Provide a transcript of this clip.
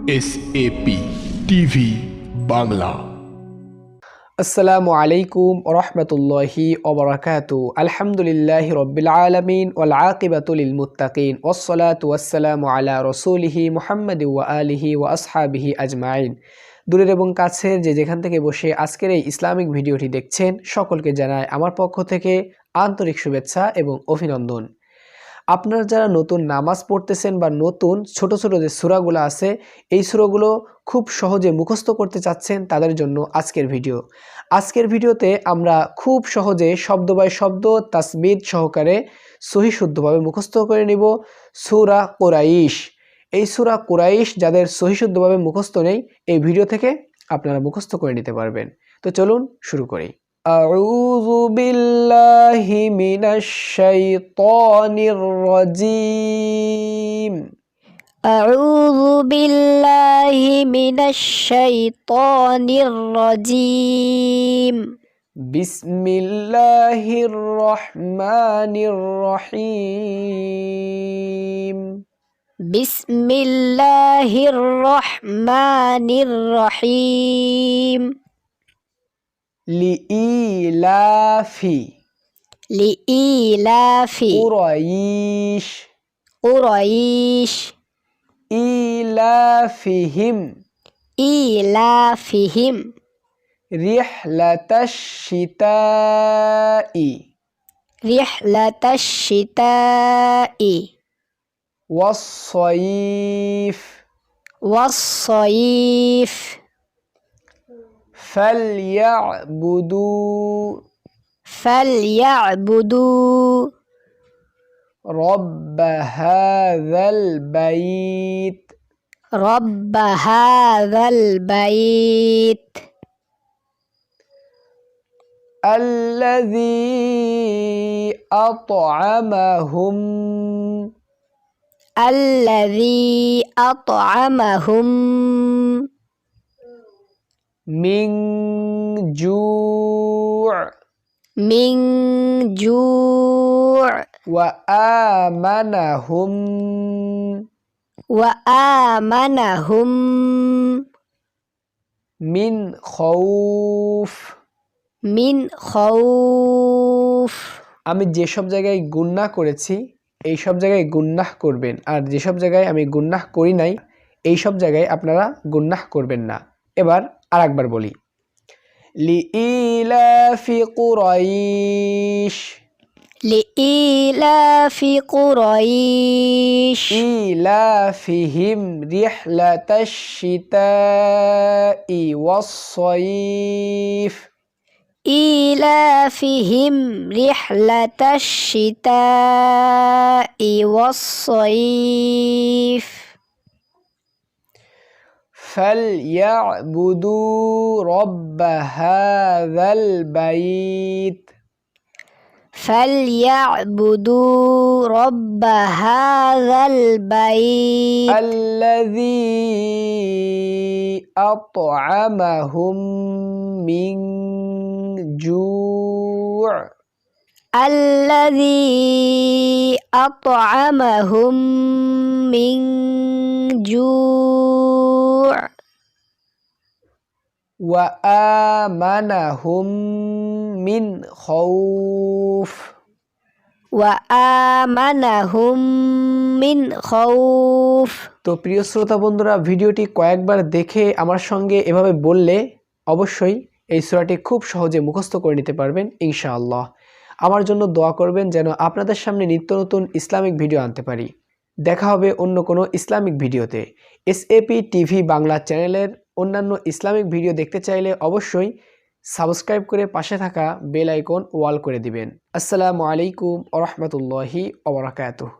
SAP TV Bangla. আসসালামু আলাইকুম ওয়া রাহমাতুল্লাহি ওয়া বারাকাতুহু। আলহামদুলিল্লাহি রাব্বিল আলামিন ওয়াল আকিবাতু লিল মুত্তাকিন ওয়াস সালাতু ওয়াস সালামু আলা রাসূলিহি মুহাম্মাদিন ওয়া আলিহি ওয়া আসহাবিহি আজমাইন। দূরের এবং কাছের যে যেখান থেকে বসে আজকের এই ইসলামিক ভিডিওটি দেখছেন সকলকে জানাই আমার পক্ষ থেকে আন্তরিক শুভেচ্ছা এবং অভিনন্দন। আপনারা যারা নতুন নামাজ পড়তেছেন বা নতুন ছোট ছোট যে সূরাগুলো আছে এই সূরাগুলো খুব সহজে মুখস্থ করতে চাচ্ছেন তাদের জন্য আজকের ভিডিওতে আমরা খুব সহজে শব্দ বাই শব্দ তাসবিদ সহকারে সহি শুদ্ধভাবে মুখস্থ করে নিব সূরা কুরাইশ। এই সূরা কুরাইশ যাদের সহি শুদ্ধভাবে মুখস্থ নেই এই ভিডিও থেকে আপনারা মুখস্থ করে নিতে পারবেন। তো চলুন শুরু করি। أعوذ بالله من الشيطان الرجيم أعوذ بالله من الشيطان الرجيم بسم الله الرحمن الرحيم بسم الله الرحمن الرحيم لإيلاف قريش إيلافهم رحلة الشتاء والصيف فليعبدوا رب هذا البيت الذي أطعمهم من جوع وآمنهم من خوف আমি যেসব জায়গায় গুনাহ করেছি এই সব জায়গায় গুনাহ করবেন, আর যেসব জায়গায় আমি গুনাহ করি নাই এই সব জায়গায় আপনারা গুনাহ করবেন না। এবার আরেকবার বলি। لإيلاف قريش إيلافهم رحلة الشتاء والصيف فليعبدوا رب هذا البيت الذي أطعمهم من جوع وآمنهم من خوف তো প্রিয় শ্রোতা বন্ধুরা, ভিডিওটি কয়েকবার দেখে আমার সঙ্গে এভাবে বললে অবশ্যই এই সূরাটি খুব সহজে মুখস্থ করে নিতে পারবেন ইনশাআল্লাহ। আমার জন্য দোয়া করবেন যেন আপনাদের সামনে নিত্য নতুন ইসলামিক ভিডিও আনতে পারি। দেখা হবে অন্য কোনো ইসলামিক ভিডিওতে। SAP টিভি বাংলা চ্যানেলের অন্যান্য ইসলামিক ভিডিও দেখতে চাইলে অবশ্যই সাবস্ক্রাইব করে পাশে থাকা বেল আইকন ওয়াল করে দিবেন। আসসালামু আলাইকুম ওয়া রাহমাতুল্লাহি ওয়া বারাকাতুহু।